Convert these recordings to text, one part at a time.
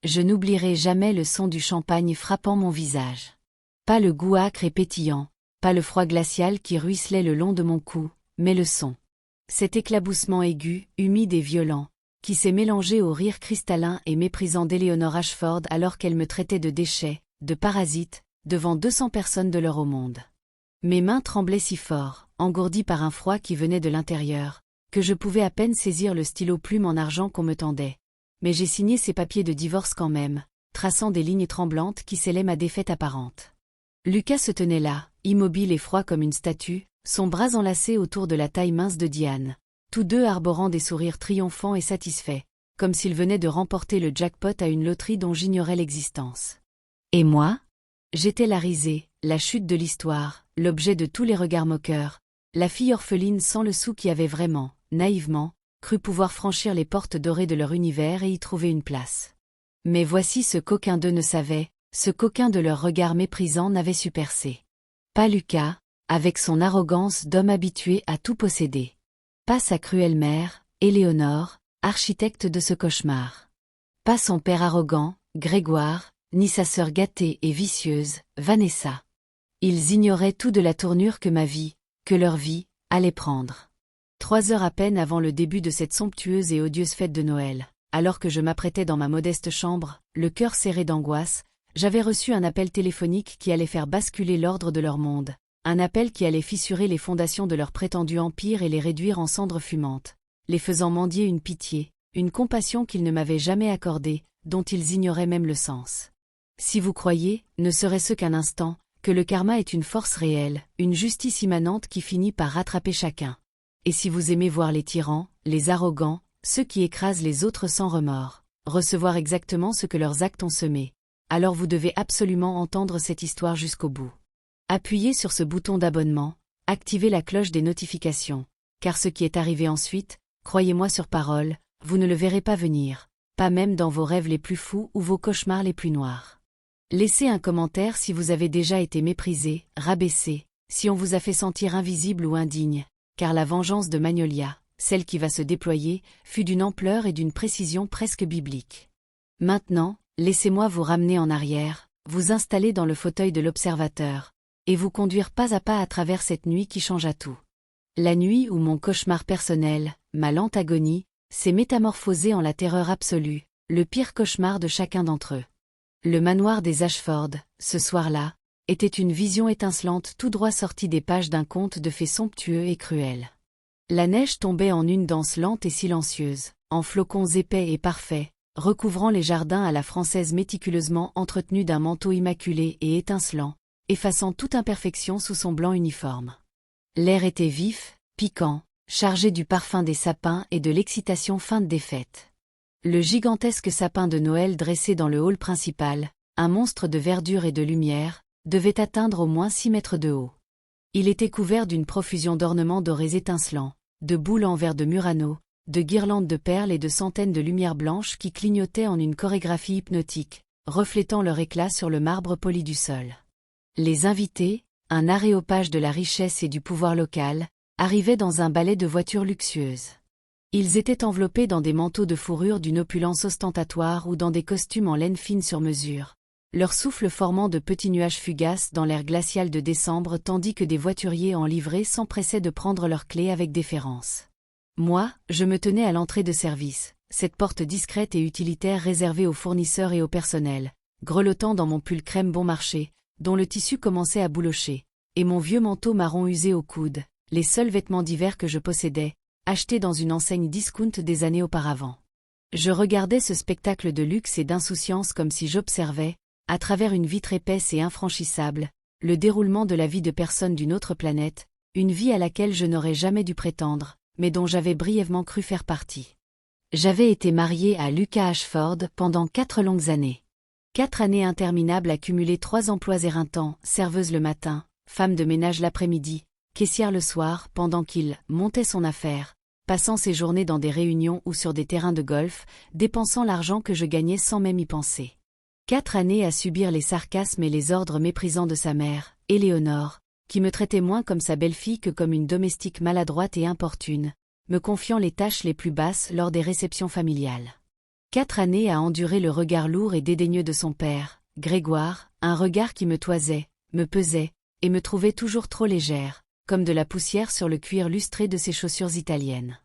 Je n'oublierai jamais le son du champagne frappant mon visage. Pas le goût âcre et pétillant, pas le froid glacial qui ruisselait le long de mon cou, mais le son. Cet éclaboussement aigu, humide et violent, qui s'est mélangé au rire cristallin et méprisant d'Eleanor Ashford alors qu'elle me traitait de déchet, de parasite, devant 200 personnes de l'heure au monde. Mes mains tremblaient si fort, engourdies par un froid qui venait de l'intérieur, que je pouvais à peine saisir le stylo plume en argent qu'on me tendait. Mais j'ai signé ces papiers de divorce quand même, traçant des lignes tremblantes qui scellaient ma défaite apparente. Lucas se tenait là, immobile et froid comme une statue, son bras enlacé autour de la taille mince de Diane, tous deux arborant des sourires triomphants et satisfaits, comme s'ils venaient de remporter le jackpot à une loterie dont j'ignorais l'existence. Et moi? J'étais la risée, la chute de l'histoire, l'objet de tous les regards moqueurs, la fille orpheline sans le sou qui avait vraiment, naïvement, cru pouvoir franchir les portes dorées de leur univers et y trouver une place. Mais voici ce qu'aucun d'eux ne savait, ce qu'aucun de leurs regards méprisants n'avait su percer. Pas Lucas, avec son arrogance d'homme habitué à tout posséder. Pas sa cruelle mère, Éléonore, architecte de ce cauchemar. Pas son père arrogant, Grégoire, ni sa sœur gâtée et vicieuse, Vanessa. Ils ignoraient tout de la tournure que ma vie, que leur vie, allait prendre. 3 heures à peine avant le début de cette somptueuse et odieuse fête de Noël, alors que je m'apprêtais dans ma modeste chambre, le cœur serré d'angoisse, j'avais reçu un appel téléphonique qui allait faire basculer l'ordre de leur monde, un appel qui allait fissurer les fondations de leur prétendu empire et les réduire en cendres fumantes, les faisant mendier une pitié, une compassion qu'ils ne m'avaient jamais accordée, dont ils ignoraient même le sens. Si vous croyez, ne serait-ce qu'un instant, que le karma est une force réelle, une justice immanente qui finit par rattraper chacun. Et si vous aimez voir les tyrans, les arrogants, ceux qui écrasent les autres sans remords, recevoir exactement ce que leurs actes ont semé, alors vous devez absolument entendre cette histoire jusqu'au bout. Appuyez sur ce bouton d'abonnement, activez la cloche des notifications, car ce qui est arrivé ensuite, croyez-moi sur parole, vous ne le verrez pas venir, pas même dans vos rêves les plus fous ou vos cauchemars les plus noirs. Laissez un commentaire si vous avez déjà été méprisé, rabaissé, si on vous a fait sentir invisible ou indigne, car la vengeance de Magnolia, celle qui va se déployer, fut d'une ampleur et d'une précision presque biblique. Maintenant, laissez-moi vous ramener en arrière, vous installer dans le fauteuil de l'observateur, et vous conduire pas à pas à travers cette nuit qui changea tout. La nuit où mon cauchemar personnel, ma lente agonie, s'est métamorphosé en la terreur absolue, le pire cauchemar de chacun d'entre eux. Le manoir des Ashford, ce soir-là, était une vision étincelante tout droit sortie des pages d'un conte de fées somptueux et cruel. La neige tombait en une danse lente et silencieuse, en flocons épais et parfaits, recouvrant les jardins à la française méticuleusement entretenus d'un manteau immaculé et étincelant, effaçant toute imperfection sous son blanc uniforme. L'air était vif, piquant, chargé du parfum des sapins et de l'excitation feinte des fêtes. Le gigantesque sapin de Noël dressé dans le hall principal, un monstre de verdure et de lumière, devait atteindre au moins 6 mètres de haut. Il était couvert d'une profusion d'ornements dorés étincelants, de boules en verre de Murano, de guirlandes de perles et de centaines de lumières blanches qui clignotaient en une chorégraphie hypnotique, reflétant leur éclat sur le marbre poli du sol. Les invités, un aréopage de la richesse et du pouvoir local, arrivaient dans un ballet de voitures luxueuses. Ils étaient enveloppés dans des manteaux de fourrure d'une opulence ostentatoire ou dans des costumes en laine fine sur mesure, leur souffle formant de petits nuages fugaces dans l'air glacial de décembre tandis que des voituriers en livrée s'empressaient de prendre leurs clés avec déférence. Moi, je me tenais à l'entrée de service, cette porte discrète et utilitaire réservée aux fournisseurs et au personnel, grelottant dans mon pull crème bon marché, dont le tissu commençait à boulocher, et mon vieux manteau marron usé au coude, les seuls vêtements d'hiver que je possédais, achetés dans une enseigne discount des années auparavant. Je regardais ce spectacle de luxe et d'insouciance comme si j'observais, à travers une vitre épaisse et infranchissable, le déroulement de la vie de personnes d'une autre planète, une vie à laquelle je n'aurais jamais dû prétendre, mais dont j'avais brièvement cru faire partie. J'avais été mariée à Lucas Ashford pendant 4 longues années. 4 années interminables à cumuler 3 emplois éreintants, serveuse le matin, femme de ménage l'après-midi, caissière le soir pendant qu'il montait son affaire, passant ses journées dans des réunions ou sur des terrains de golf, dépensant l'argent que je gagnais sans même y penser. 4 années à subir les sarcasmes et les ordres méprisants de sa mère, Éléonore, qui me traitait moins comme sa belle-fille que comme une domestique maladroite et importune, me confiant les tâches les plus basses lors des réceptions familiales. 4 années à endurer le regard lourd et dédaigneux de son père, Grégoire, un regard qui me toisait, me pesait, et me trouvait toujours trop légère, comme de la poussière sur le cuir lustré de ses chaussures italiennes.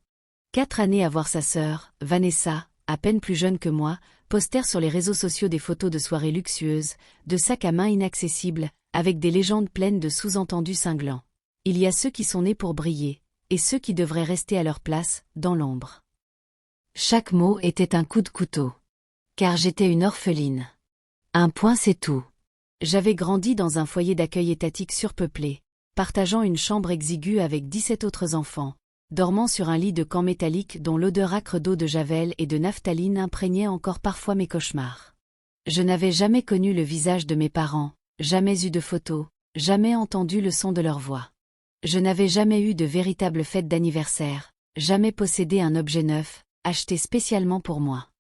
4 années à voir sa sœur, Vanessa, à peine plus jeune que moi, poster sur les réseaux sociaux des photos de soirées luxueuses, de sacs à main inaccessibles, avec des légendes pleines de sous-entendus cinglants. Il y a ceux qui sont nés pour briller, et ceux qui devraient rester à leur place, dans l'ombre. Chaque mot était un coup de couteau. Car j'étais une orpheline. Un point c'est tout. J'avais grandi dans un foyer d'accueil étatique surpeuplé, partageant une chambre exiguë avec 17 autres enfants, dormant sur un lit de camp métallique dont l'odeur âcre d'eau de javel et de naphtaline imprégnait encore parfois mes cauchemars. Je n'avais jamais connu le visage de mes parents, jamais eu de photos, jamais entendu le son de leur voix. Je n'avais jamais eu de véritable fête d'anniversaire, jamais possédé un objet neuf, acheté spécialement pour moi.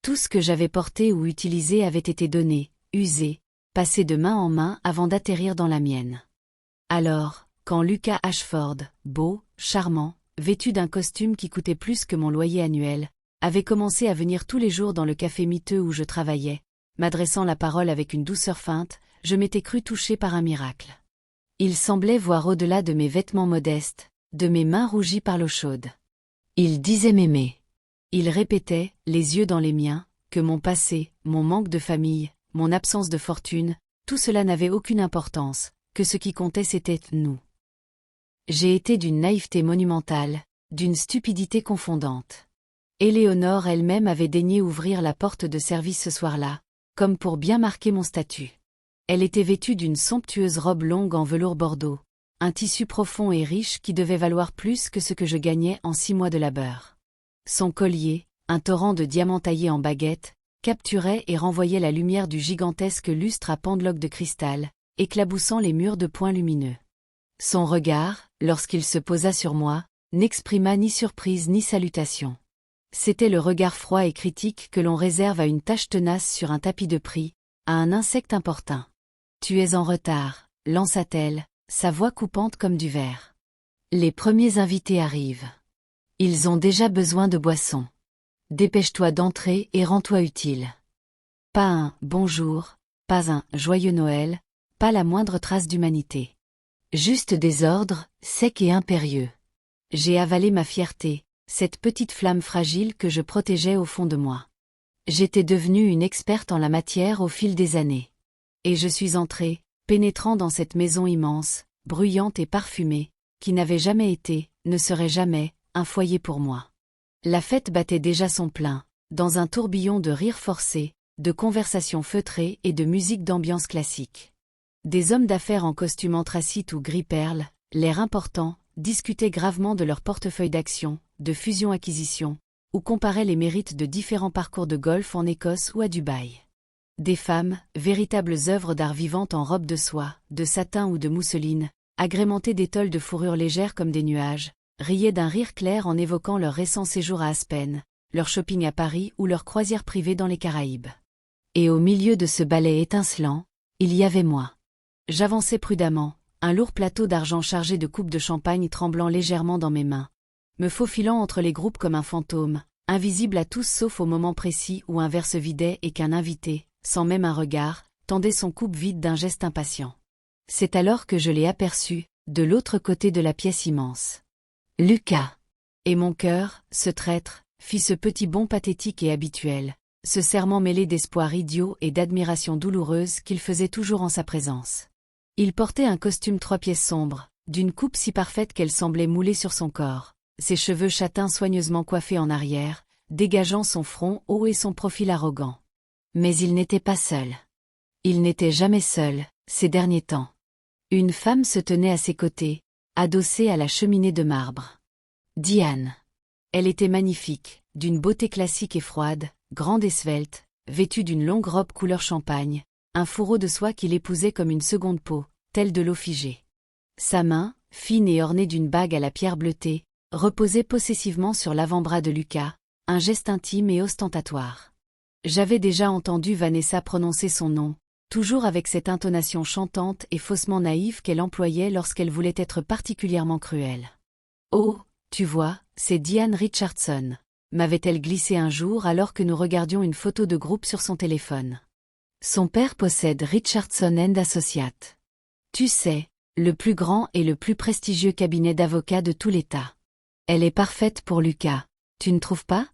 Tout ce que j'avais porté ou utilisé avait été donné, usé, passé de main en main avant d'atterrir dans la mienne. Alors, quand Lucas Ashford, beau, charmant, vêtu d'un costume qui coûtait plus que mon loyer annuel, avait commencé à venir tous les jours dans le café miteux où je travaillais, m'adressant la parole avec une douceur feinte, je m'étais cru touché par un miracle. Il semblait voir au-delà de mes vêtements modestes, de mes mains rougies par l'eau chaude. Il disait m'aimer. Il répétait, les yeux dans les miens, que mon passé, mon manque de famille, mon absence de fortune, tout cela n'avait aucune importance, que ce qui comptait c'était nous. J'ai été d'une naïveté monumentale, d'une stupidité confondante. Éléonore elle-même avait daigné ouvrir la porte de service ce soir-là, comme pour bien marquer mon statut. Elle était vêtue d'une somptueuse robe longue en velours bordeaux, un tissu profond et riche qui devait valoir plus que ce que je gagnais en 6 mois de labeur. Son collier, un torrent de diamants taillés en baguettes, capturait et renvoyait la lumière du gigantesque lustre à pendeloques de cristal, éclaboussant les murs de points lumineux. Son regard, lorsqu'il se posa sur moi, n'exprima ni surprise ni salutation. C'était le regard froid et critique que l'on réserve à une tâche tenace sur un tapis de prix, à un insecte importun. « Tu es en retard », lança-t-elle, sa voix coupante comme du verre. « Les premiers invités arrivent. Ils ont déjà besoin de boissons. Dépêche-toi d'entrer et rends-toi utile. » Pas un « bonjour », pas un « joyeux Noël », pas la moindre trace d'humanité. Juste des ordres, secs et impérieux. J'ai avalé ma fierté, cette petite flamme fragile que je protégeais au fond de moi. J'étais devenue une experte en la matière au fil des années. Et je suis entrée, pénétrant dans cette maison immense, bruyante et parfumée, qui n'avait jamais été, ne serait jamais, un foyer pour moi. La fête battait déjà son plein, dans un tourbillon de rires forcés, de conversations feutrées et de musique d'ambiance classique. Des hommes d'affaires en costume anthracite ou gris perle, l'air important, discutaient gravement de leur portefeuille d'actions, de fusion-acquisition, ou comparaient les mérites de différents parcours de golf en Écosse ou à Dubaï. Des femmes, véritables œuvres d'art vivantes en robe de soie, de satin ou de mousseline, agrémentées d'étoiles de fourrure légères comme des nuages, riaient d'un rire clair en évoquant leur récent séjour à Aspen, leur shopping à Paris ou leur croisière privée dans les Caraïbes. Et au milieu de ce ballet étincelant, il y avait moi. J'avançais prudemment, un lourd plateau d'argent chargé de coupes de champagne tremblant légèrement dans mes mains, me faufilant entre les groupes comme un fantôme, invisible à tous sauf au moment précis où un verre se vidait et qu'un invité, sans même un regard, tendait son coupe vide d'un geste impatient. C'est alors que je l'ai aperçu, de l'autre côté de la pièce immense. Lucas. Et mon cœur, ce traître, fit ce petit bond pathétique et habituel, ce serrement mêlé d'espoir idiot et d'admiration douloureuse qu'il faisait toujours en sa présence. Il portait un costume 3 pièces sombre, d'une coupe si parfaite qu'elle semblait moulée sur son corps, ses cheveux châtains soigneusement coiffés en arrière, dégageant son front haut et son profil arrogant. Mais il n'était pas seul. Il n'était jamais seul, ces derniers temps. Une femme se tenait à ses côtés, adossée à la cheminée de marbre. Diane. Elle était magnifique, d'une beauté classique et froide, grande et svelte, vêtue d'une longue robe couleur champagne, un fourreau de soie qui l'épousait comme une seconde peau, telle de l'eau figée. Sa main, fine et ornée d'une bague à la pierre bleutée, reposait possessivement sur l'avant-bras de Lucas, un geste intime et ostentatoire. J'avais déjà entendu Vanessa prononcer son nom, toujours avec cette intonation chantante et faussement naïve qu'elle employait lorsqu'elle voulait être particulièrement cruelle. « Oh, tu vois, c'est Diane Richardson. m'avait-elle glissé un jour alors que nous regardions une photo de groupe sur son téléphone. Son père possède Richardson & Associates. Tu sais, le plus grand et le plus prestigieux cabinet d'avocats de tout l'État. Elle est parfaite pour Lucas, tu ne trouves pas?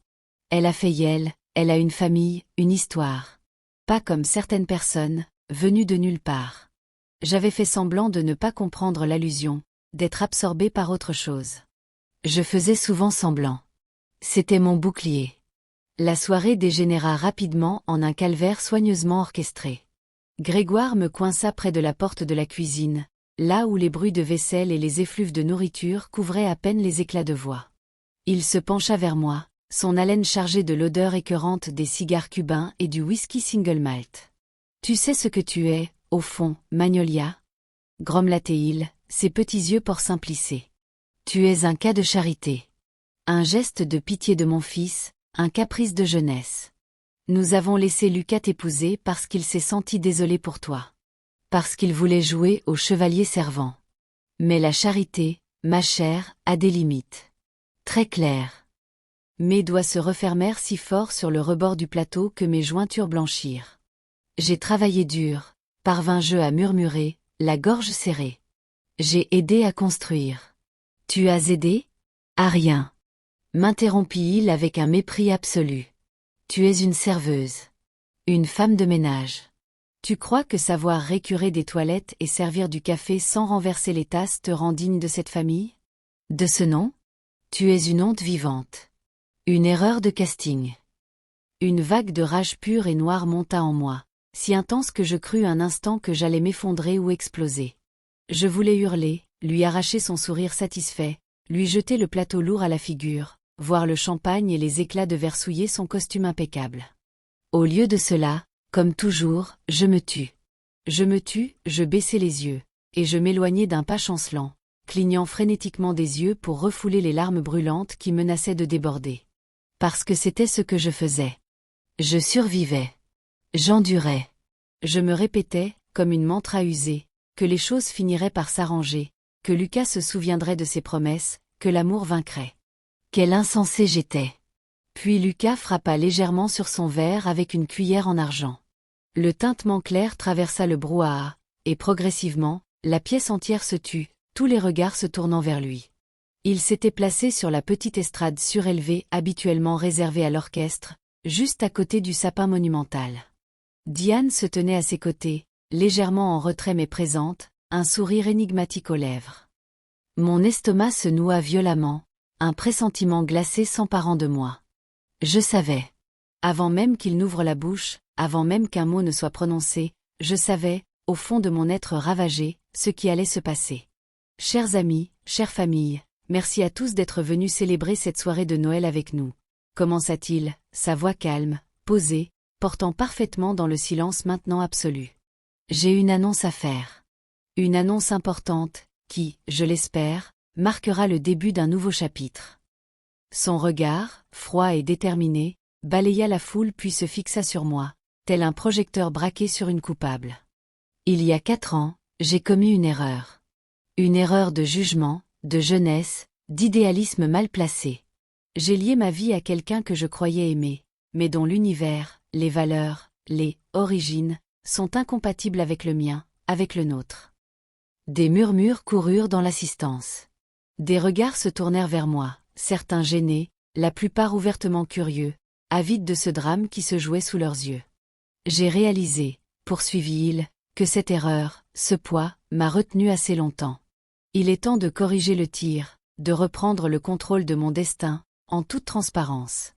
Elle a fait Yale, elle a une famille, une histoire. Pas comme certaines personnes, venues de nulle part. J'avais fait semblant de ne pas comprendre l'allusion, d'être absorbé par autre chose. Je faisais souvent semblant. C'était mon bouclier. La soirée dégénéra rapidement en un calvaire soigneusement orchestré. Grégoire me coinça près de la porte de la cuisine, là où les bruits de vaisselle et les effluves de nourriture couvraient à peine les éclats de voix. Il se pencha vers moi, son haleine chargée de l'odeur écœurante des cigares cubains et du whisky single malt. « Tu sais ce que tu es, au fond, Magnolia ?» grommela-t-il, ses petits yeux porcins plissés. « Tu es un cas de charité. Un geste de pitié de mon fils, un caprice de jeunesse. Nous avons laissé Lucas t'épouser parce qu'il s'est senti désolé pour toi. Parce qu'il voulait jouer au chevalier servant. Mais la charité, ma chère, a des limites. Très claires. » Mes doigts se refermèrent si fort sur le rebord du plateau que mes jointures blanchirent. J'ai travaillé dur, parvins-je à murmurer, la gorge serrée. J'ai aidé à construire. Tu as aidé? À rien. M'interrompit-il avec un mépris absolu. Tu es une serveuse. Une femme de ménage. Tu crois que savoir récurer des toilettes et servir du café sans renverser les tasses te rend digne de cette famille? De ce nom? Tu es une honte vivante. Une erreur de casting. Une vague de rage pure et noire monta en moi, si intense que je crus un instant que j'allais m'effondrer ou exploser. Je voulais hurler, lui arracher son sourire satisfait, lui jeter le plateau lourd à la figure, voir le champagne et les éclats de verre souiller son costume impeccable. Au lieu de cela, comme toujours, je me tus. Je baissai les yeux, et je m'éloignai d'un pas chancelant, clignant frénétiquement des yeux pour refouler les larmes brûlantes qui menaçaient de déborder. Parce que c'était ce que je faisais. Je survivais. J'endurais. Je me répétais, comme une mantra usée, que les choses finiraient par s'arranger, que Lucas se souviendrait de ses promesses, que l'amour vaincrait. Quel insensé j'étais. Puis Lucas frappa légèrement sur son verre avec une cuillère en argent. Le tintement clair traversa le brouhaha, et progressivement, la pièce entière se tut, tous les regards se tournant vers lui. Il s'était placé sur la petite estrade surélevée habituellement réservée à l'orchestre, juste à côté du sapin monumental. Diane se tenait à ses côtés, légèrement en retrait mais présente, un sourire énigmatique aux lèvres. Mon estomac se noua violemment, un pressentiment glacé s'emparant de moi. Je savais. Avant même qu'il n'ouvre la bouche, avant même qu'un mot ne soit prononcé, je savais, au fond de mon être ravagé, ce qui allait se passer. Chers amis, chère famille, merci à tous d'être venus célébrer cette soirée de Noël avec nous. Commença-t-il, sa voix calme, posée, portant parfaitement dans le silence maintenant absolu. J'ai une annonce à faire. Une annonce importante, qui, je l'espère, marquera le début d'un nouveau chapitre. Son regard, froid et déterminé, balaya la foule puis se fixa sur moi, tel un projecteur braqué sur une coupable. Il y a 4 ans, j'ai commis une erreur. Une erreur de jugement, de jeunesse, d'idéalisme mal placé. J'ai lié ma vie à quelqu'un que je croyais aimer, mais dont l'univers, les valeurs, les origines, sont incompatibles avec le mien, avec le nôtre. Des murmures coururent dans l'assistance. Des regards se tournèrent vers moi, certains gênés, la plupart ouvertement curieux, avides de ce drame qui se jouait sous leurs yeux. J'ai réalisé, poursuivit-il, que cette erreur, ce poids, m'a retenu assez longtemps. Il est temps de corriger le tir, de reprendre le contrôle de mon destin, en toute transparence.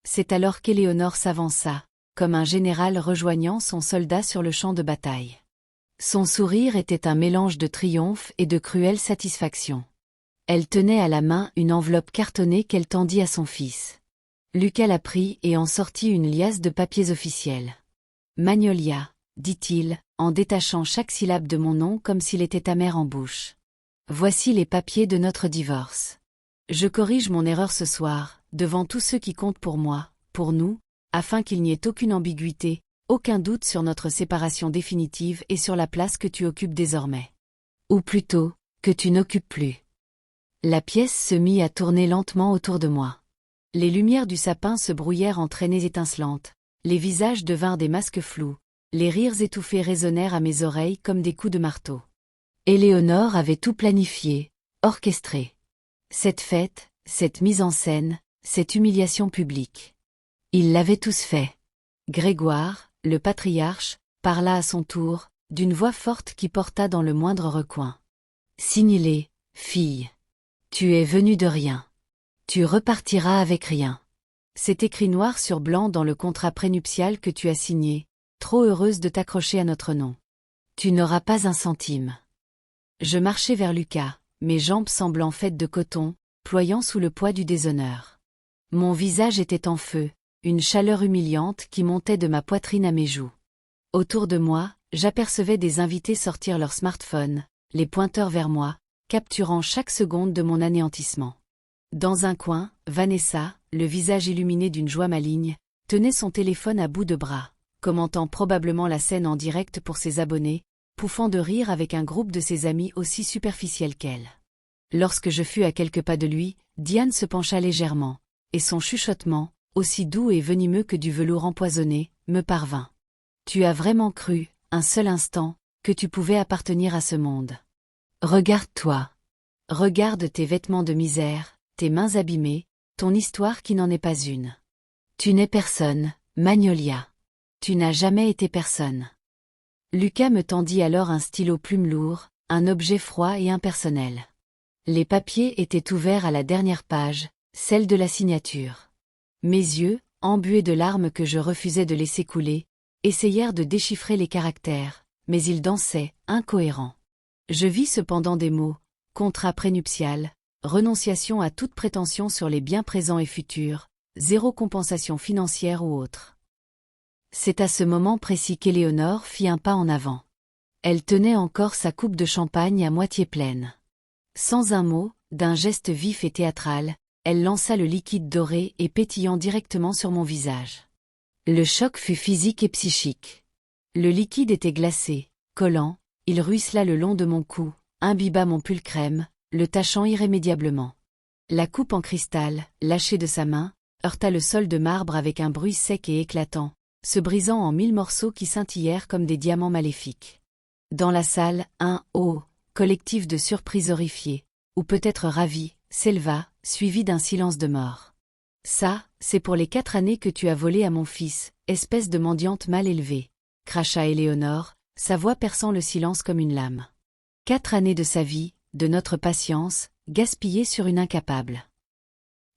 C'est alors qu'Éléonore s'avança, comme un général rejoignant son soldat sur le champ de bataille. Son sourire était un mélange de triomphe et de cruelle satisfaction. Elle tenait à la main une enveloppe cartonnée qu'elle tendit à son fils. Lucas la prit et en sortit une liasse de papiers officiels. « Magnolia », dit-il, en détachant chaque syllabe de mon nom comme s'il était amer en bouche. « Voici les papiers de notre divorce. Je corrige mon erreur ce soir, devant tous ceux qui comptent pour moi, pour nous, afin qu'il n'y ait aucune ambiguïté, aucun doute sur notre séparation définitive et sur la place que tu occupes désormais. Ou plutôt, que tu n'occupes plus. » La pièce se mit à tourner lentement autour de moi. Les lumières du sapin se brouillèrent en traînées étincelantes, les visages devinrent des masques flous, les rires étouffés résonnèrent à mes oreilles comme des coups de marteau. Éléonore avait tout planifié, orchestré. Cette fête, cette mise en scène, cette humiliation publique. Ils l'avaient tous fait. Grégoire, le patriarche, parla à son tour, d'une voix forte qui porta dans le moindre recoin. Signe-les, fille. Tu es venue de rien. Tu repartiras avec rien. C'est écrit noir sur blanc dans le contrat prénuptial que tu as signé, trop heureuse de t'accrocher à notre nom. Tu n'auras pas un centime. Je marchai vers Lucas, mes jambes semblant faites de coton, ployant sous le poids du déshonneur. Mon visage était en feu, une chaleur humiliante qui montait de ma poitrine à mes joues. Autour de moi, j'apercevais des invités sortir leur smartphone, les pointeurs vers moi, capturant chaque seconde de mon anéantissement. Dans un coin, Vanessa, le visage illuminé d'une joie maligne, tenait son téléphone à bout de bras, commentant probablement la scène en direct pour ses abonnés, pouffant de rire avec un groupe de ses amis aussi superficiel qu'elle. Lorsque je fus à quelques pas de lui, Diane se pencha légèrement, et son chuchotement, aussi doux et venimeux que du velours empoisonné, me parvint. Tu as vraiment cru, un seul instant, que tu pouvais appartenir à ce monde. Regarde-toi. Regarde tes vêtements de misère, tes mains abîmées, ton histoire qui n'en est pas une. Tu n'es personne, Magnolia. Tu n'as jamais été personne. Lucas me tendit alors un stylo plume lourd, un objet froid et impersonnel. Les papiers étaient ouverts à la dernière page, celle de la signature. Mes yeux, embués de larmes que je refusais de laisser couler, essayèrent de déchiffrer les caractères, mais ils dansaient, incohérents. Je vis cependant des mots, contrat prénuptial, renonciation à toute prétention sur les biens présents et futurs, zéro compensation financière ou autre. C'est à ce moment précis qu'Éléonore fit un pas en avant. Elle tenait encore sa coupe de champagne à moitié pleine. Sans un mot, d'un geste vif et théâtral, elle lança le liquide doré et pétillant directement sur mon visage. Le choc fut physique et psychique. Le liquide était glacé, collant, il ruissela le long de mon cou, imbiba mon pull crème, le tachant irrémédiablement. La coupe en cristal, lâchée de sa main, heurta le sol de marbre avec un bruit sec et éclatant, se brisant en 1000 morceaux qui scintillèrent comme des diamants maléfiques. Dans la salle, un « oh » collectif de surprises horrifiées, ou peut-être ravis, s'éleva, suivi d'un silence de mort. Ça, c'est pour les 4 années que tu as volé à mon fils, espèce de mendiante mal élevée, cracha Éléonore, sa voix perçant le silence comme une lame. 4 années de sa vie, de notre patience, gaspillées sur une incapable.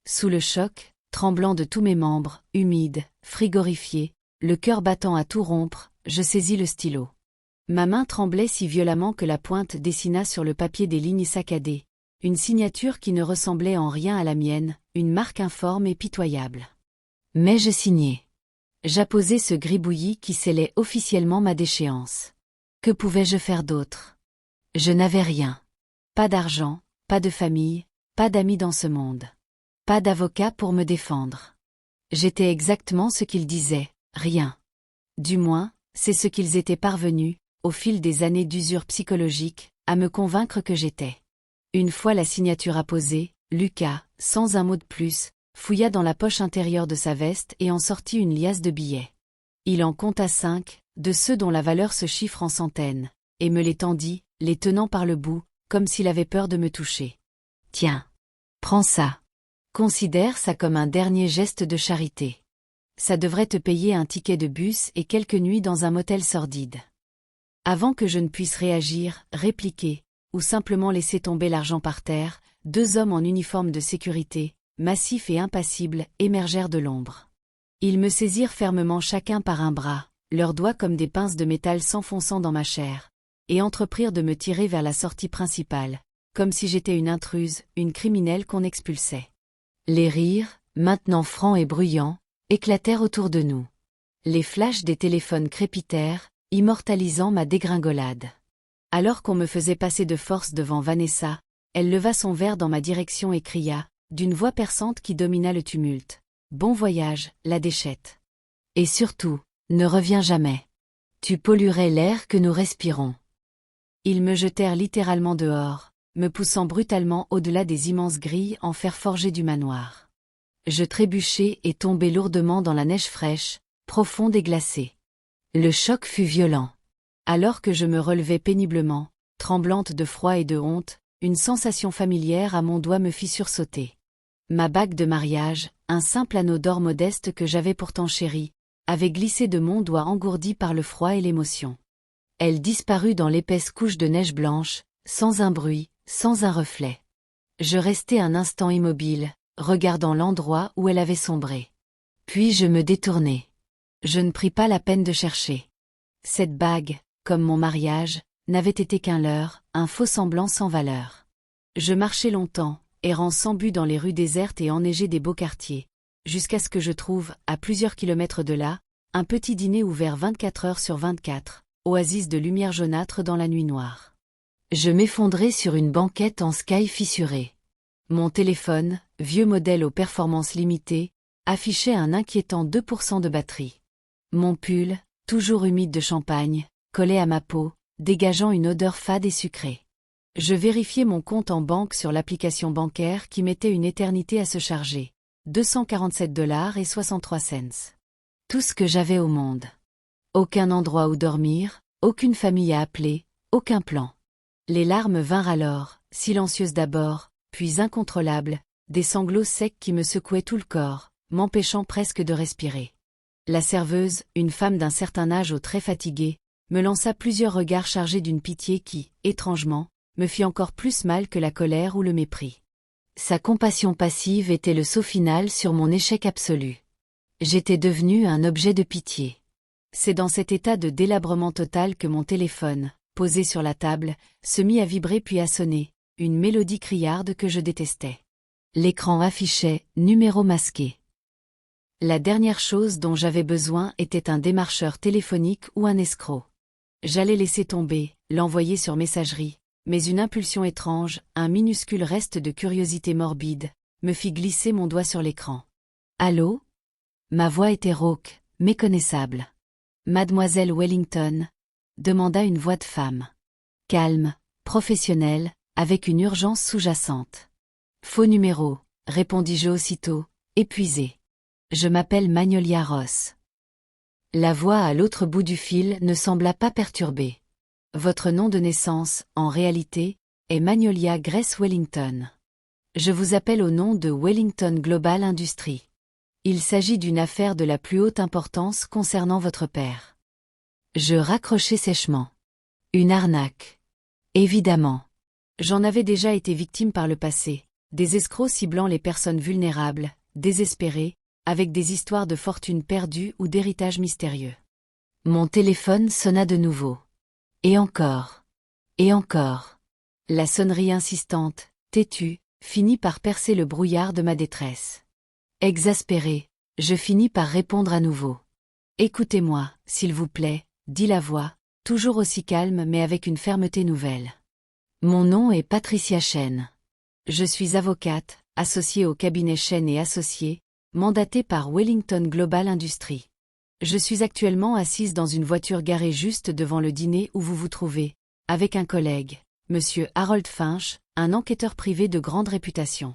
Sous le choc, tremblant de tous mes membres, humide, frigorifié, le cœur battant à tout rompre, je saisis le stylo. Ma main tremblait si violemment que la pointe dessina sur le papier des lignes saccadées, une signature qui ne ressemblait en rien à la mienne, une marque informe et pitoyable. Mais je signai. J'apposai ce gribouillis qui scellait officiellement ma déchéance. Que pouvais-je faire d'autre? Je n'avais rien. Pas d'argent, pas de famille, pas d'amis dans ce monde. Pas d'avocat pour me défendre. J'étais exactement ce qu'ils disaient, rien. Du moins, c'est ce qu'ils étaient parvenus, au fil des années d'usure psychologique, à me convaincre que j'étais. Une fois la signature apposée, Lucas, sans un mot de plus, fouilla dans la poche intérieure de sa veste et en sortit une liasse de billets. Il en compta 5, de ceux dont la valeur se chiffre en centaines, et me les tendit, les tenant par le bout, comme s'il avait peur de me toucher. Tiens. Prends ça. Considère ça comme un dernier geste de charité. Ça devrait te payer un ticket de bus et quelques nuits dans un motel sordide. Avant que je ne puisse réagir, répliquer, ou simplement laisser tomber l'argent par terre, 2 hommes en uniforme de sécurité, massifs et impassibles, émergèrent de l'ombre. Ils me saisirent fermement chacun par un bras, leurs doigts comme des pinces de métal s'enfonçant dans ma chair, et entreprirent de me tirer vers la sortie principale, comme si j'étais une intruse, une criminelle qu'on expulsait. Les rires, maintenant francs et bruyants, éclatèrent autour de nous. Les flashs des téléphones crépitèrent, immortalisant ma dégringolade. Alors qu'on me faisait passer de force devant Vanessa, elle leva son verre dans ma direction et cria, d'une voix perçante qui domina le tumulte. « Bon voyage, la déchette. Et surtout, ne reviens jamais. Tu polluerais l'air que nous respirons. » Ils me jetèrent littéralement dehors, me poussant brutalement au-delà des immenses grilles en fer forgé du manoir. Je trébuchai et tombai lourdement dans la neige fraîche, profonde et glacée. Le choc fut violent. Alors que je me relevais péniblement, tremblante de froid et de honte, une sensation familière à mon doigt me fit sursauter. Ma bague de mariage, un simple anneau d'or modeste que j'avais pourtant chéri, avait glissé de mon doigt engourdi par le froid et l'émotion. Elle disparut dans l'épaisse couche de neige blanche, sans un bruit, sans un reflet. Je restai un instant immobile, regardant l'endroit où elle avait sombré. Puis je me détournai. Je ne pris pas la peine de chercher. Cette bague, comme mon mariage, n'avait été qu'un leurre, un faux semblant sans valeur. Je marchai longtemps, errant sans but dans les rues désertes et enneigées des beaux quartiers, jusqu'à ce que je trouve, à plusieurs kilomètres de là, un petit dîner ouvert 24 heures sur 24, oasis de lumière jaunâtre dans la nuit noire. Je m'effondrai sur une banquette en sky fissuré. Mon téléphone, vieux modèle aux performances limitées, affichait un inquiétant 2% de batterie. Mon pull, toujours humide de champagne, collait à ma peau, dégageant une odeur fade et sucrée. Je vérifiai mon compte en banque sur l'application bancaire qui mettait une éternité à se charger. 247,63 $. Tout ce que j'avais au monde. Aucun endroit où dormir, aucune famille à appeler, aucun plan. Les larmes vinrent alors, silencieuses d'abord, puis incontrôlables, des sanglots secs qui me secouaient tout le corps, m'empêchant presque de respirer. La serveuse, une femme d'un certain âge aux traits fatigués, me lança plusieurs regards chargés d'une pitié qui, étrangement, me fit encore plus mal que la colère ou le mépris. Sa compassion passive était le sceau final sur mon échec absolu. J'étais devenu un objet de pitié. C'est dans cet état de délabrement total que mon téléphone, posé sur la table, se mit à vibrer puis à sonner, une mélodie criarde que je détestais. L'écran affichait « numéro masqué ». La dernière chose dont j'avais besoin était un démarcheur téléphonique ou un escroc. J'allais laisser tomber, l'envoyer sur messagerie, mais une impulsion étrange, un minuscule reste de curiosité morbide, me fit glisser mon doigt sur l'écran. « Allô ?» Ma voix était rauque, méconnaissable. « Mademoiselle Wellington ?» demanda une voix de femme. Calme, professionnelle, avec une urgence sous-jacente. « Faux numéro », répondis-je aussitôt, épuisé. « Je m'appelle Magnolia Ross. » La voix à l'autre bout du fil ne sembla pas perturbée. « Votre nom de naissance, en réalité, est Magnolia Grace Wellington. Je vous appelle au nom de Wellington Global Industries. Il s'agit d'une affaire de la plus haute importance concernant votre père. » Je raccrochai sèchement. Une arnaque. Évidemment. J'en avais déjà été victime par le passé, des escrocs ciblant les personnes vulnérables, désespérées, avec des histoires de fortune perdue ou d'héritage mystérieux. Mon téléphone sonna de nouveau. Et encore. Et encore. La sonnerie insistante, têtue, finit par percer le brouillard de ma détresse. Exaspéré, je finis par répondre à nouveau. « Écoutez-moi, s'il vous plaît », dit la voix, toujours aussi calme mais avec une fermeté nouvelle. « Mon nom est Patricia Chen. Je suis avocate, associée au cabinet Chen et Associés, mandatée par Wellington Global Industries. Je suis actuellement assise dans une voiture garée juste devant le dîner où vous vous trouvez, avec un collègue, Monsieur Harold Finch, un enquêteur privé de grande réputation.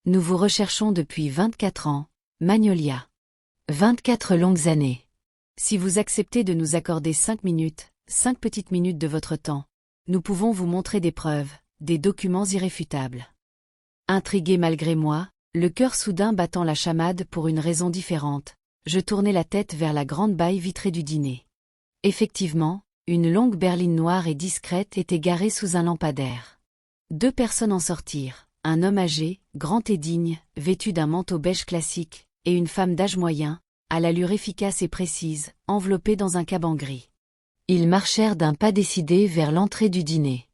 Nous vous recherchons depuis 24 ans, Magnolia. 24 longues années. Si vous acceptez de nous accorder 5 petites minutes de votre temps, nous pouvons vous montrer des preuves, des documents irréfutables. » Intrigué malgré moi, le cœur soudain battant la chamade pour une raison différente, je tournai la tête vers la grande baille vitrée du dîner. Effectivement, une longue berline noire et discrète était garée sous un lampadaire. 2 personnes en sortirent, un homme âgé, grand et digne, vêtu d'un manteau beige classique, et une femme d'âge moyen, à l'allure efficace et précise, enveloppée dans un caban gris. Ils marchèrent d'un pas décidé vers l'entrée du dîner.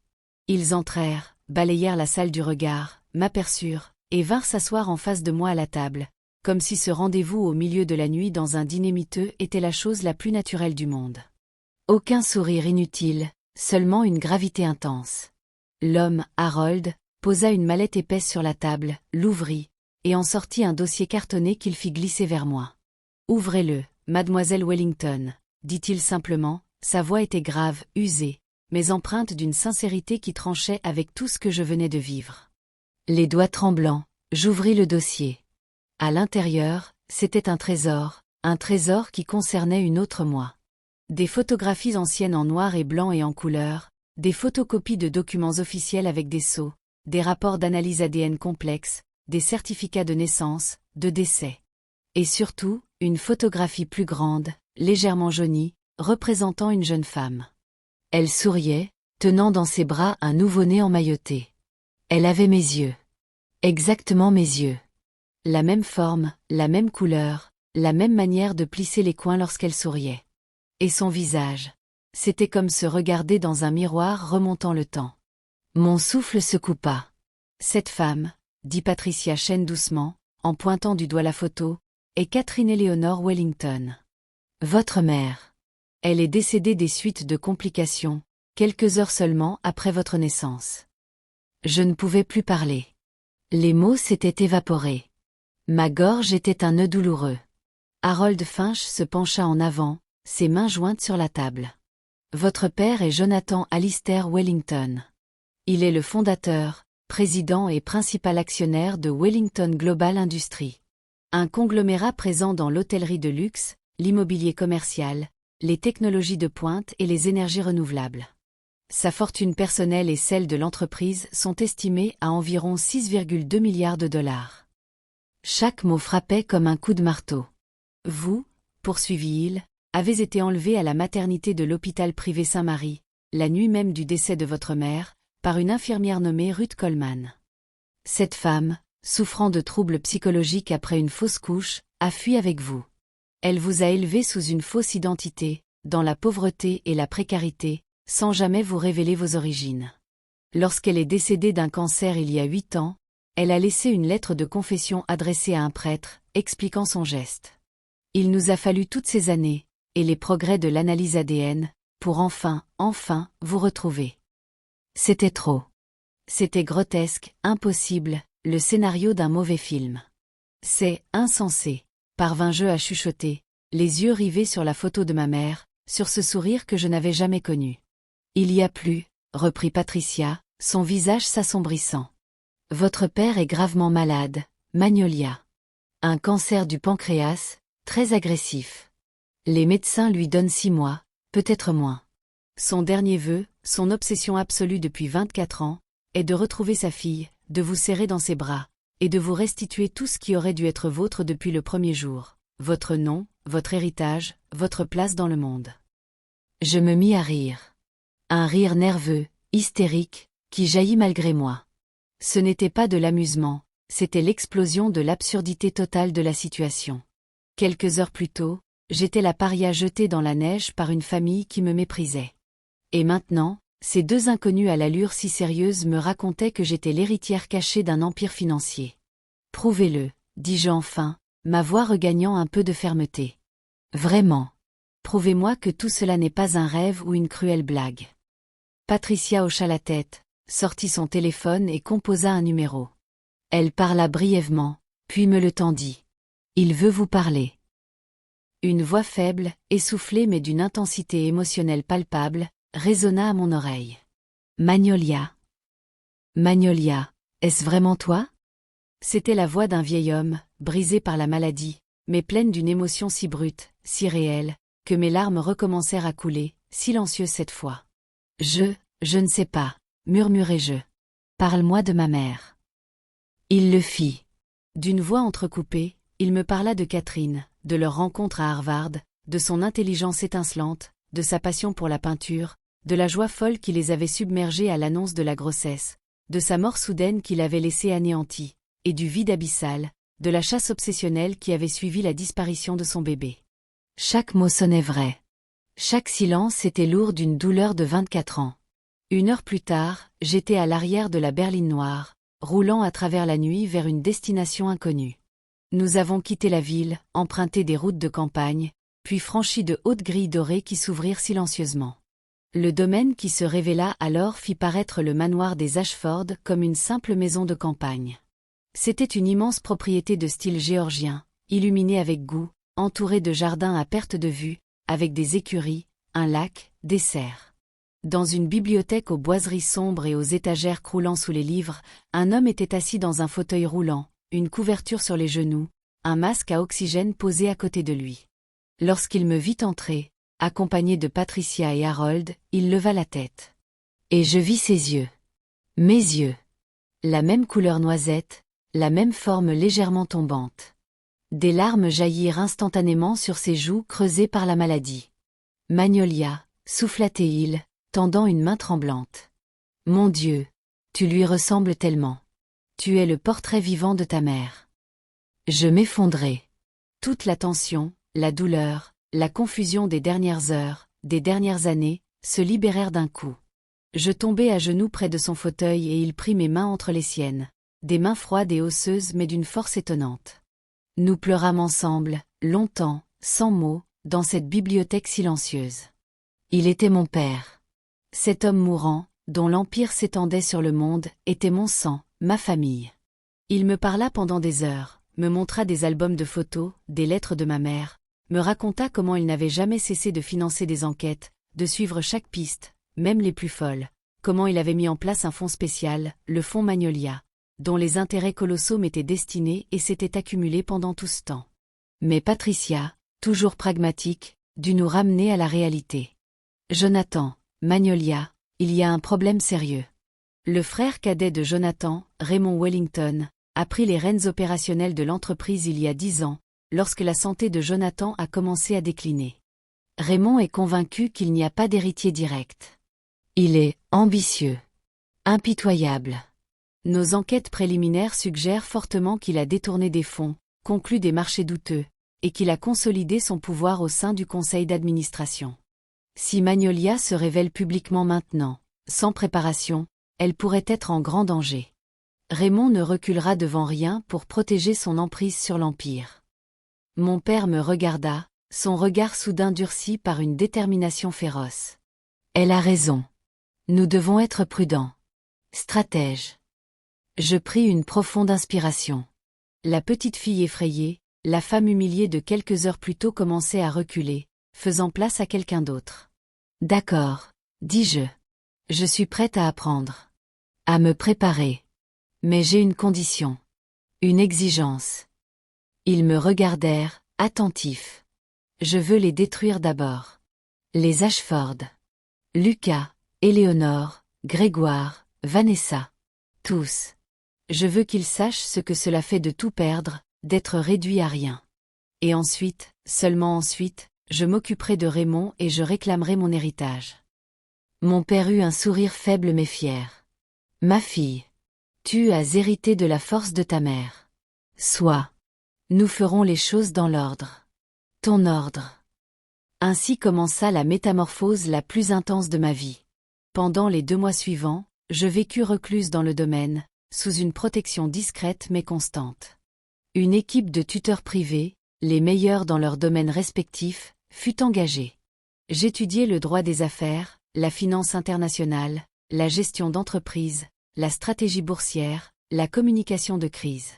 Ils entrèrent, balayèrent la salle du regard, m'aperçurent, et vinrent s'asseoir en face de moi à la table, comme si ce rendez-vous au milieu de la nuit dans un dîner miteux était la chose la plus naturelle du monde. Aucun sourire inutile, seulement une gravité intense. L'homme, Harold, posa une mallette épaisse sur la table, l'ouvrit, et en sortit un dossier cartonné qu'il fit glisser vers moi. « Ouvrez-le, mademoiselle Wellington, » dit-il simplement, sa voix était grave, usée, mais empreinte d'une sincérité qui tranchait avec tout ce que je venais de vivre. Les doigts tremblants, j'ouvris le dossier. À l'intérieur, c'était un trésor qui concernait une autre moi. Des photographies anciennes en noir et blanc et en couleur, des photocopies de documents officiels avec des sceaux, des rapports d'analyse ADN complexes, des certificats de naissance, de décès. Et surtout, une photographie plus grande, légèrement jaunie, représentant une jeune femme. Elle souriait, tenant dans ses bras un nouveau-né emmailloté. Elle avait mes yeux. Exactement mes yeux. La même forme, la même couleur, la même manière de plisser les coins lorsqu'elle souriait. Et son visage. C'était comme se regarder dans un miroir remontant le temps. Mon souffle se coupa. Cette femme, dit Patricia Chen doucement, en pointant du doigt la photo, est Catherine Eleanor Wellington. Votre mère. Elle est décédée des suites de complications, quelques heures seulement après votre naissance. Je ne pouvais plus parler. Les mots s'étaient évaporés. Ma gorge était un nœud douloureux. Harold Finch se pencha en avant, ses mains jointes sur la table. Votre père est Jonathan Alistair Wellington. Il est le fondateur, président et principal actionnaire de Wellington Global Industries. Un conglomérat présent dans l'hôtellerie de luxe, l'immobilier commercial, les technologies de pointe et les énergies renouvelables. Sa fortune personnelle et celle de l'entreprise sont estimées à environ 6,2 milliards de dollars. Chaque mot frappait comme un coup de marteau. Vous, poursuivit-il, avez été enlevé à la maternité de l'hôpital privé Saint-Marie, la nuit même du décès de votre mère, par une infirmière nommée Ruth Coleman. Cette femme, souffrant de troubles psychologiques après une fausse couche, a fui avec vous. Elle vous a élevé sous une fausse identité, dans la pauvreté et la précarité, sans jamais vous révéler vos origines. Lorsqu'elle est décédée d'un cancer il y a 8 ans, elle a laissé une lettre de confession adressée à un prêtre, expliquant son geste. Il nous a fallu toutes ces années, et les progrès de l'analyse ADN, pour enfin, vous retrouver. C'était trop. C'était grotesque, impossible, le scénario d'un mauvais film. C'est insensé, parvins-je à chuchoter, les yeux rivés sur la photo de ma mère, sur ce sourire que je n'avais jamais connu. Il y a plus, reprit Patricia, son visage s'assombrissant. Votre père est gravement malade, Magnolia. Un cancer du pancréas, très agressif. Les médecins lui donnent 6 mois, peut-être moins. Son dernier vœu, son obsession absolue depuis 24 ans, est de retrouver sa fille, de vous serrer dans ses bras, et de vous restituer tout ce qui aurait dû être vôtre depuis le premier jour, votre nom, votre héritage, votre place dans le monde. Je me mis à rire. Un rire nerveux, hystérique, qui jaillit malgré moi. Ce n'était pas de l'amusement, c'était l'explosion de l'absurdité totale de la situation. Quelques heures plus tôt, j'étais la paria jetée dans la neige par une famille qui me méprisait. Et maintenant, ces deux inconnus à l'allure si sérieuse me racontaient que j'étais l'héritière cachée d'un empire financier. Prouvez-le, dis-je enfin, ma voix regagnant un peu de fermeté. Vraiment. Prouvez-moi que tout cela n'est pas un rêve ou une cruelle blague. Patricia hocha la tête, sortit son téléphone et composa un numéro. Elle parla brièvement, puis me le tendit. Il veut vous parler. Une voix faible, essoufflée mais d'une intensité émotionnelle palpable, résonna à mon oreille. Magnolia. Magnolia, est-ce vraiment toi? C'était la voix d'un vieil homme, brisé par la maladie, mais pleine d'une émotion si brute, si réelle, que mes larmes recommencèrent à couler, silencieuses cette fois. Je ne sais pas, murmurai-je. Parle-moi de ma mère. Il le fit. D'une voix entrecoupée, il me parla de Catherine, de leur rencontre à Harvard, de son intelligence étincelante, de sa passion pour la peinture, de la joie folle qui les avait submergés à l'annonce de la grossesse, de sa mort soudaine qui l'avait laissé anéanti, et du vide abyssal, de la chasse obsessionnelle qui avait suivi la disparition de son bébé. Chaque mot sonnait vrai. Chaque silence était lourd d'une douleur de 24 ans. 1 heure plus tard, j'étais à l'arrière de la berline noire, roulant à travers la nuit vers une destination inconnue. Nous avons quitté la ville, emprunté des routes de campagne, puis franchi de hautes grilles dorées qui s'ouvrirent silencieusement. Le domaine qui se révéla alors fit paraître le manoir des Ashford comme une simple maison de campagne. C'était une immense propriété de style géorgien, illuminée avec goût, entourée de jardins à perte de vue, avec des écuries, un lac, des cerfs. Dans une bibliothèque aux boiseries sombres et aux étagères croulant sous les livres, un homme était assis dans un fauteuil roulant, une couverture sur les genoux, un masque à oxygène posé à côté de lui. Lorsqu'il me vit entrer, accompagné de Patricia et Harold, il leva la tête. Et je vis ses yeux. Mes yeux. La même couleur noisette, la même forme légèrement tombante. Des larmes jaillirent instantanément sur ses joues creusées par la maladie. Magnolia, souffla-t-il, tendant une main tremblante. Mon Dieu, tu lui ressembles tellement. Tu es le portrait vivant de ta mère. Je m'effondrai. Toute la tension, la douleur, la confusion des dernières heures, des dernières années, se libérèrent d'un coup. Je tombai à genoux près de son fauteuil et il prit mes mains entre les siennes, des mains froides et osseuses mais d'une force étonnante. Nous pleurâmes ensemble, longtemps, sans mots, dans cette bibliothèque silencieuse. Il était mon père. Cet homme mourant, dont l'empire s'étendait sur le monde, était mon sang, ma famille. Il me parla pendant des heures, me montra des albums de photos, des lettres de ma mère, me raconta comment il n'avait jamais cessé de financer des enquêtes, de suivre chaque piste, même les plus folles, comment il avait mis en place un fonds spécial, le fonds Magnolia, dont les intérêts colossaux m'étaient destinés et s'étaient accumulés pendant tout ce temps. Mais Patricia, toujours pragmatique, dut nous ramener à la réalité. Jonathan, Magnolia, il y a un problème sérieux. Le frère cadet de Jonathan, Raymond Wellington, a pris les rênes opérationnelles de l'entreprise il y a 10 ans, lorsque la santé de Jonathan a commencé à décliner. Raymond est convaincu qu'il n'y a pas d'héritier direct. Il est ambitieux, impitoyable. Nos enquêtes préliminaires suggèrent fortement qu'il a détourné des fonds, conclu des marchés douteux, et qu'il a consolidé son pouvoir au sein du conseil d'administration. Si Magnolia se révèle publiquement maintenant, sans préparation, elle pourrait être en grand danger. Raymond ne reculera devant rien pour protéger son emprise sur l'Empire. Mon père me regarda, son regard soudain durci par une détermination féroce. Elle a raison. Nous devons être prudents. Stratèges. Je pris une profonde inspiration. La petite fille effrayée, la femme humiliée de quelques heures plus tôt commençait à reculer, faisant place à quelqu'un d'autre. D'accord, dis-je. Je suis prête à apprendre. À me préparer. Mais j'ai une condition. Une exigence. Ils me regardèrent, attentifs. Je veux les détruire d'abord. Les Ashford. Lucas, Éléonore, Grégoire, Vanessa. Tous. Je veux qu'ils sachent ce que cela fait de tout perdre, d'être réduit à rien. Et ensuite, seulement ensuite, je m'occuperai de Raymond et je réclamerai mon héritage. Mon père eut un sourire faible mais fier. Ma fille. Tu as hérité de la force de ta mère. Sois. Nous ferons les choses dans l'ordre. Ton ordre. Ainsi commença la métamorphose la plus intense de ma vie. Pendant les 2 mois suivants, je vécus recluse dans le domaine, sous une protection discrète mais constante. Une équipe de tuteurs privés, les meilleurs dans leurs domaines respectifs, fut engagée. J'étudiais le droit des affaires, la finance internationale, la gestion d'entreprise, la stratégie boursière, la communication de crise.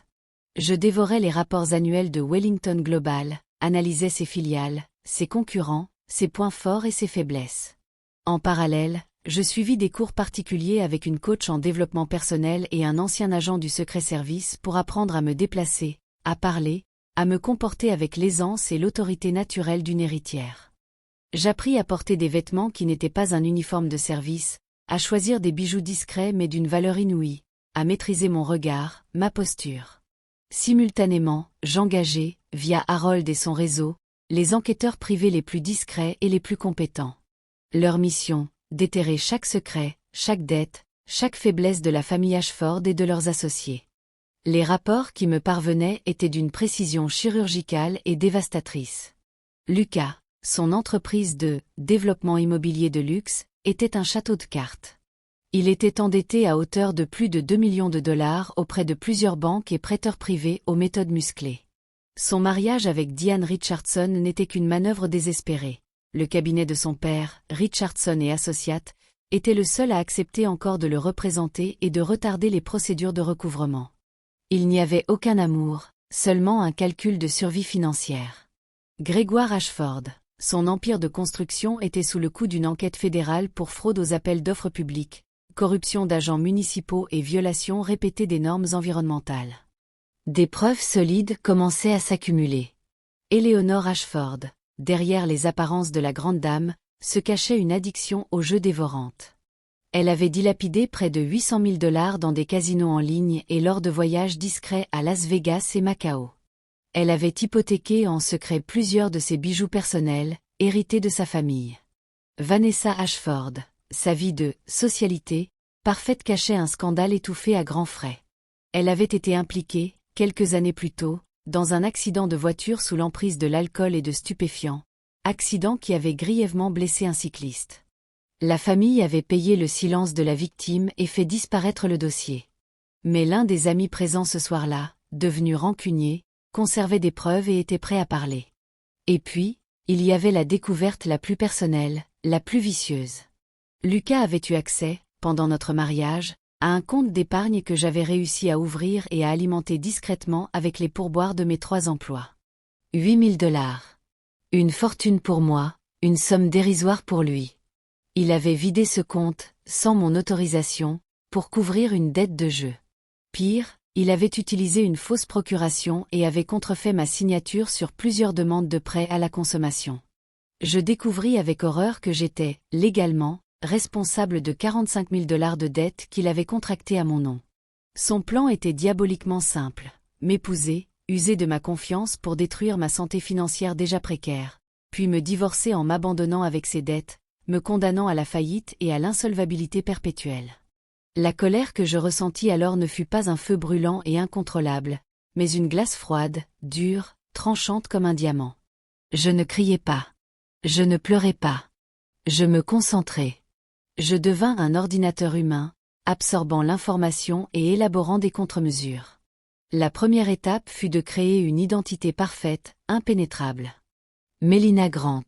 Je dévorais les rapports annuels de Wellington Global, analysais ses filiales, ses concurrents, ses points forts et ses faiblesses. En parallèle, je suivis des cours particuliers avec une coach en développement personnel et un ancien agent du secret service pour apprendre à me déplacer, à parler, à me comporter avec l'aisance et l'autorité naturelle d'une héritière. J'appris à porter des vêtements qui n'étaient pas un uniforme de service, à choisir des bijoux discrets mais d'une valeur inouïe, à maîtriser mon regard, ma posture. Simultanément, j'engageais, via Harold et son réseau, les enquêteurs privés les plus discrets et les plus compétents. Leur mission, déterrer chaque secret, chaque dette, chaque faiblesse de la famille Ashford et de leurs associés. Les rapports qui me parvenaient étaient d'une précision chirurgicale et dévastatrice. Lucas, son entreprise de développement immobilier de luxe, était un château de cartes. Il était endetté à hauteur de plus de 2 millions de dollars auprès de plusieurs banques et prêteurs privés aux méthodes musclées. Son mariage avec Diane Richardson n'était qu'une manœuvre désespérée. Le cabinet de son père, Richardson et Associates, était le seul à accepter encore de le représenter et de retarder les procédures de recouvrement. Il n'y avait aucun amour, seulement un calcul de survie financière. Grégoire Ashford, son empire de construction était sous le coup d'une enquête fédérale pour fraude aux appels d'offres publics, corruption d'agents municipaux et violation répétée des normes environnementales. Des preuves solides commençaient à s'accumuler. Eleanor Ashford, derrière les apparences de la grande dame, se cachait une addiction aux jeux dévorantes. Elle avait dilapidé près de 800 000 $ dans des casinos en ligne et lors de voyages discrets à Las Vegas et Macao. Elle avait hypothéqué en secret plusieurs de ses bijoux personnels, hérités de sa famille. Vanessa Ashford, sa vie de « socialité » parfaite cachait un scandale étouffé à grands frais. Elle avait été impliquée, quelques années plus tôt, dans un accident de voiture sous l'emprise de l'alcool et de stupéfiants, accident qui avait grièvement blessé un cycliste. La famille avait payé le silence de la victime et fait disparaître le dossier. Mais l'un des amis présents ce soir-là, devenu rancunier, conservait des preuves et était prêt à parler. Et puis, il y avait la découverte la plus personnelle, la plus vicieuse. Lucas avait eu accès, pendant notre mariage, à un compte d'épargne que j'avais réussi à ouvrir et à alimenter discrètement avec les pourboires de mes 3 emplois. 8 000 $. Une fortune pour moi, une somme dérisoire pour lui. Il avait vidé ce compte, sans mon autorisation, pour couvrir une dette de jeu. Pire, il avait utilisé une fausse procuration et avait contrefait ma signature sur plusieurs demandes de prêt à la consommation. Je découvris avec horreur que j'étais, légalement, responsable de 45 000 $ de dettes qu'il avait contractées à mon nom. Son plan était diaboliquement simple: m'épouser, user de ma confiance pour détruire ma santé financière déjà précaire, puis me divorcer en m'abandonnant avec ses dettes, me condamnant à la faillite et à l'insolvabilité perpétuelle. La colère que je ressentis alors ne fut pas un feu brûlant et incontrôlable, mais une glace froide, dure, tranchante comme un diamant. Je ne criais pas. Je ne pleurais pas. Je me concentrais. Je devins un ordinateur humain, absorbant l'information et élaborant des contre-mesures. La première étape fut de créer une identité parfaite, impénétrable. Melina Grant.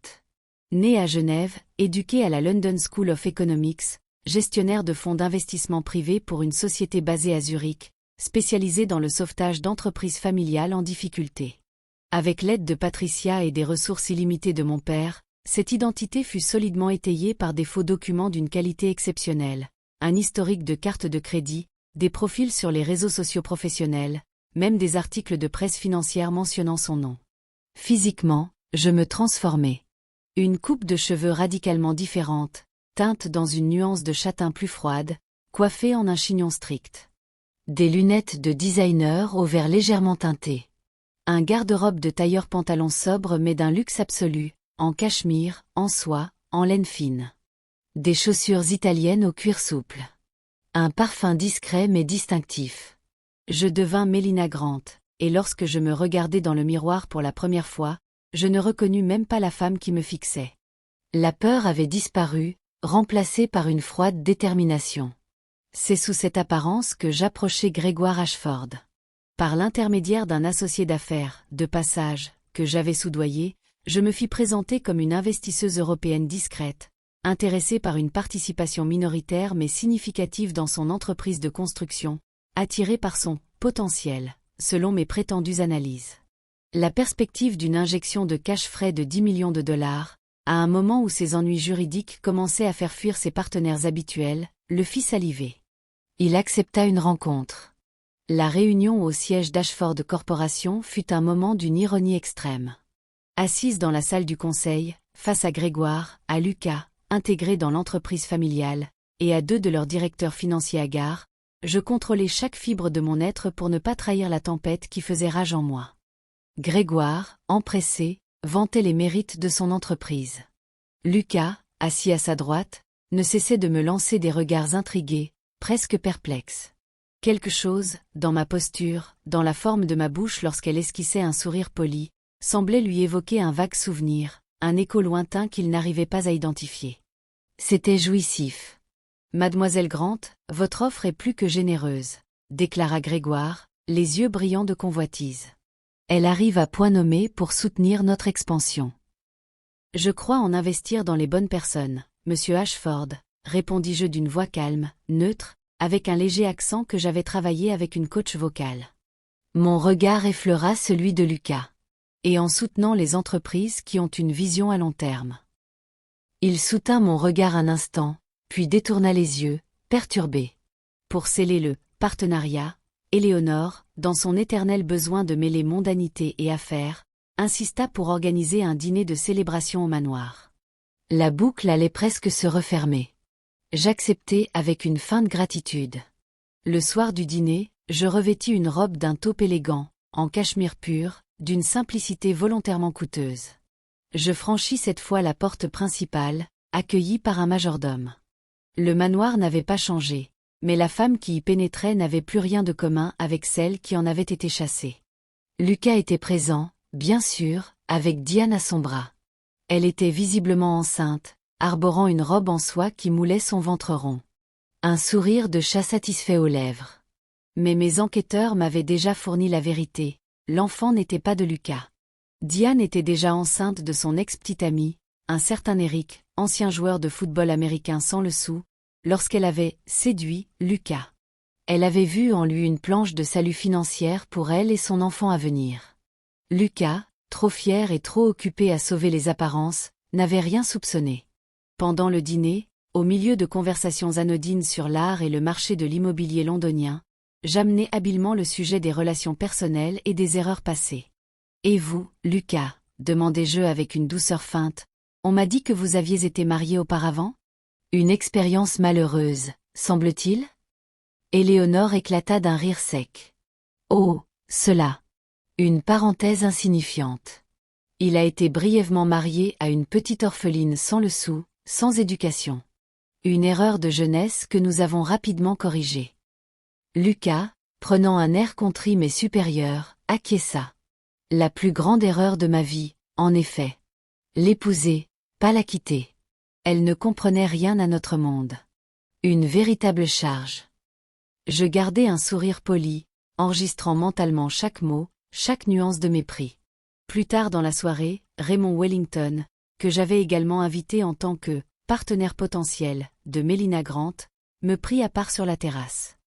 Née à Genève, éduquée à la London School of Economics, gestionnaire de fonds d'investissement privés pour une société basée à Zurich, spécialisée dans le sauvetage d'entreprises familiales en difficulté. Avec l'aide de Patricia et des ressources illimitées de mon père, cette identité fut solidement étayée par des faux documents d'une qualité exceptionnelle, un historique de cartes de crédit, des profils sur les réseaux sociaux professionnels, même des articles de presse financière mentionnant son nom. Physiquement, je me transformais. Une coupe de cheveux radicalement différente, teinte dans une nuance de châtain plus froide, coiffée en un chignon strict. Des lunettes de designer au vert légèrement teinté. Un garde-robe de tailleur pantalon sobre mais d'un luxe absolu, en cachemire, en soie, en laine fine. Des chaussures italiennes au cuir souple. Un parfum discret mais distinctif. Je devins Melina Grant, et lorsque je me regardai dans le miroir pour la première fois, je ne reconnus même pas la femme qui me fixait. La peur avait disparu, remplacée par une froide détermination. C'est sous cette apparence que j'approchai Grégoire Ashford. Par l'intermédiaire d'un associé d'affaires, de passage, que j'avais soudoyé, je me fis présenter comme une investisseuse européenne discrète, intéressée par une participation minoritaire mais significative dans son entreprise de construction, attirée par son potentiel, selon mes prétendues analyses. La perspective d'une injection de cash frais de 10 millions de $, à un moment où ses ennuis juridiques commençaient à faire fuir ses partenaires habituels, le fit saliver. Il accepta une rencontre. La réunion au siège d'Ashford Corporation fut un moment d'une ironie extrême. Assise dans la salle du conseil, face à Grégoire, à Lucas, intégré dans l'entreprise familiale, et à 2 de leurs directeurs financiers hagards, je contrôlais chaque fibre de mon être pour ne pas trahir la tempête qui faisait rage en moi. Grégoire, empressé, vantait les mérites de son entreprise. Lucas, assis à sa droite, ne cessait de me lancer des regards intrigués, presque perplexes. Quelque chose, dans ma posture, dans la forme de ma bouche lorsqu'elle esquissait un sourire poli, semblait lui évoquer un vague souvenir, un écho lointain qu'il n'arrivait pas à identifier. C'était jouissif. Mademoiselle Grant, votre offre est plus que généreuse, déclara Grégoire, les yeux brillants de convoitise. Elle arrive à point nommé pour soutenir notre expansion. Je crois en investir dans les bonnes personnes, monsieur Ashford, répondis-je d'une voix calme, neutre, avec un léger accent que j'avais travaillé avec une coach vocale. Mon regard effleura celui de Lucas. Et en soutenant les entreprises qui ont une vision à long terme. Il soutint mon regard un instant, puis détourna les yeux, perturbé. Pour sceller le partenariat, Eleanor, dans son éternel besoin de mêler mondanité et affaires, insista pour organiser un dîner de célébration au manoir. La boucle allait presque se refermer. J'acceptai avec une feinte gratitude. Le soir du dîner, je revêtis une robe d'un taupe élégant, en cachemire pur, d'une simplicité volontairement coûteuse. Je franchis cette fois la porte principale, accueilli par un majordome. Le manoir n'avait pas changé, mais la femme qui y pénétrait n'avait plus rien de commun avec celle qui en avait été chassée. Lucas était présent, bien sûr, avec Diane à son bras. Elle était visiblement enceinte, arborant une robe en soie qui moulait son ventre rond. Un sourire de chat satisfait aux lèvres. Mais mes enquêteurs m'avaient déjà fourni la vérité, l'enfant n'était pas de Lucas. Diane était déjà enceinte de son ex-petit ami, un certain Eric, ancien joueur de football américain sans le sou, lorsqu'elle avait séduit Lucas. Elle avait vu en lui une planche de salut financière pour elle et son enfant à venir. Lucas, trop fier et trop occupé à sauver les apparences, n'avait rien soupçonné. Pendant le dîner, au milieu de conversations anodines sur l'art et le marché de l'immobilier londonien, j'amenai habilement le sujet des relations personnelles et des erreurs passées. « Et vous, Lucas ?» demandai-je avec une douceur feinte. « On m'a dit que vous aviez été marié auparavant ? Une expérience malheureuse, semble-t-il » Éléonore éclata d'un rire sec. « Oh, cela ! Une parenthèse insignifiante. Il a été brièvement marié à une petite orpheline sans le sou, sans éducation. Une erreur de jeunesse que nous avons rapidement corrigée. » Lucas, prenant un air contrit mais supérieur, acquiesça. La plus grande erreur de ma vie, en effet. L'épouser, pas la quitter. Elle ne comprenait rien à notre monde. Une véritable charge. Je gardai un sourire poli, enregistrant mentalement chaque mot, chaque nuance de mépris. Plus tard dans la soirée, Raymond Wellington, que j'avais également invité en tant que partenaire potentiel de Mélina Grant, me prit à part sur la terrasse.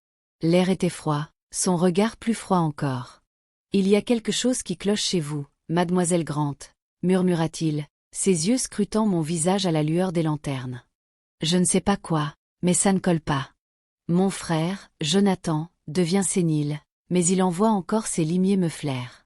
L'air était froid, son regard plus froid encore. « Il y a quelque chose qui cloche chez vous, mademoiselle Grant, » murmura-t-il, ses yeux scrutant mon visage à la lueur des lanternes. « Je ne sais pas quoi, mais ça ne colle pas. Mon frère, Jonathan, devient sénile, mais il envoie encore ses limiers me flairent.